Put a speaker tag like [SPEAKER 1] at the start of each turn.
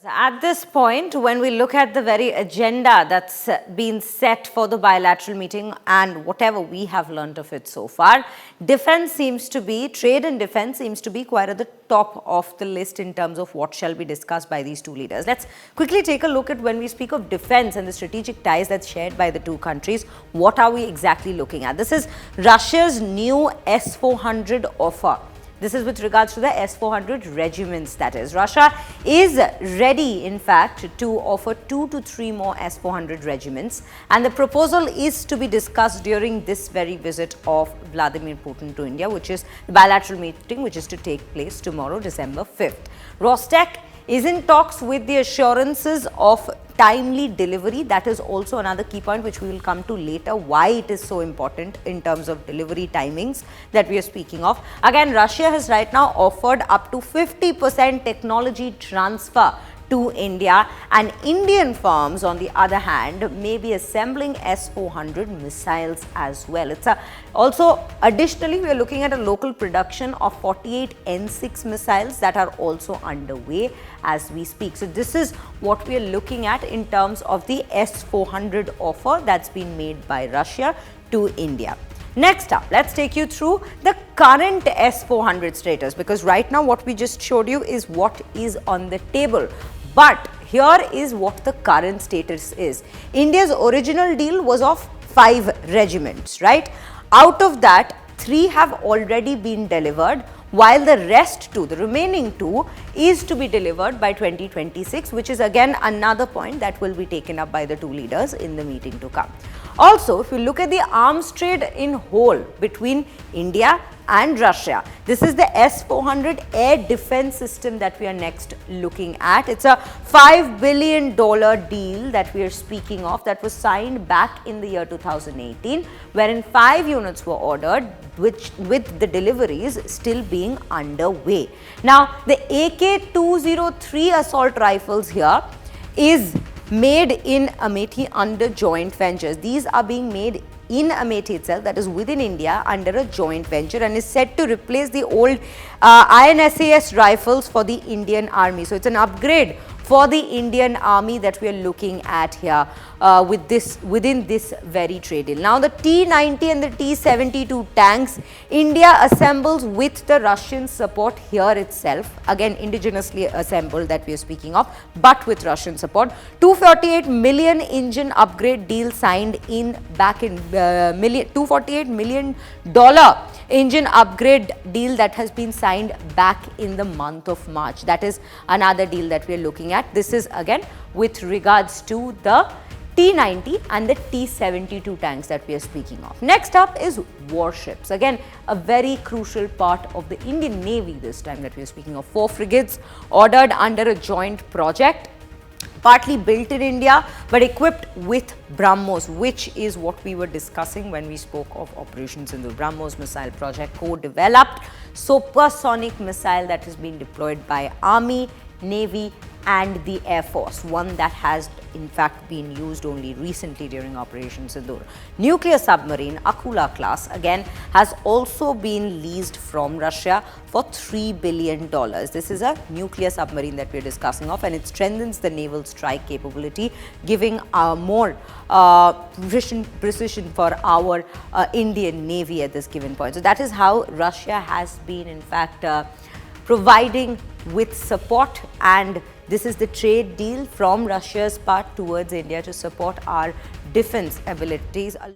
[SPEAKER 1] At this point, when we look at the very agenda that's been set for the bilateral meeting and whatever we have learnt of it so far, trade and defense seems to be quite at the top of the list in terms of what shall be discussed by these two leaders. Let's quickly take a look at when we speak of defense and the strategic ties that's shared by the two countries. What are we exactly looking at? This is Russia's new S-400 offer. This is with regards to the S-400 regiments, that is. Russia is ready, in fact, to offer 2 to 3 more S-400 regiments, and the proposal is to be discussed during this very visit of Vladimir Putin to India, which is the bilateral meeting which is to take place tomorrow, December 5th. Rostec is in talks with the assurances of timely delivery. That is also another key point which we will come to later, why it is so important in terms of delivery timings that we are speaking of. Again, Russia has right now offered up to 50% technology transfer to India, and Indian firms on the other hand may be assembling S-400 missiles as well. Also additionally, we are looking at a local production of 48 N6 missiles that are also underway as we speak. So this is what we are looking at in terms of the S-400 offer that's been made by Russia to India. Next up, let's take you through the current S-400 status, because right now what we just showed you is what is on the table. But here is what the current status is. India's original deal was of 5 regiments, right? Out of that, 3 have already been delivered, while the rest 2, the remaining 2, is to be delivered by 2026, which is again another point that will be taken up by the two leaders in the meeting to come. Also, if you look at the arms trade in whole between India and Russia, this is the S-400 air defense system that we are next looking at. It's a $5 billion deal that we are speaking of that was signed back in the year 2018, wherein 5 units were ordered, with the deliveries still being underway. Now, the AK-203 assault rifles here is made in Amethi under joint ventures. These are being made in Amethi itself, that is within India, under a joint venture, and is set to replace the old INSAS rifles for the Indian Army. So it's an upgrade for the Indian Army that we are looking at here within this very trade deal. Now, the T-90 and the T-72 tanks, India assembles with the Russian support here itself, again indigenously assembled that we are speaking of, but with Russian support. $248 million engine upgrade deal signed back in $248 million engine upgrade deal that has been signed back in the month of March. That is another deal that we are looking at. This is again with regards to the T-90 and the T-72 tanks that we are speaking of. Next up is warships. Again, a very crucial part of the Indian Navy this time that we are speaking of. 4 frigates ordered under a joint project, partly built in India but equipped with BrahMos, which is what we were discussing when we spoke of Operation Sindoor. BrahMos missile project, co-developed supersonic missile that has been deployed by Army, Navy and the Air Force, one that has in fact been used only recently during Operation Sindoor. Nuclear submarine Akula class again has also been leased from Russia for $3 billion. This is a nuclear submarine that we are discussing of, and it strengthens the naval strike capability, giving more precision for our Indian Navy at this given point. So that is how Russia has been in fact providing with support, and this is the trade deal from Russia's part towards India to support our defense abilities.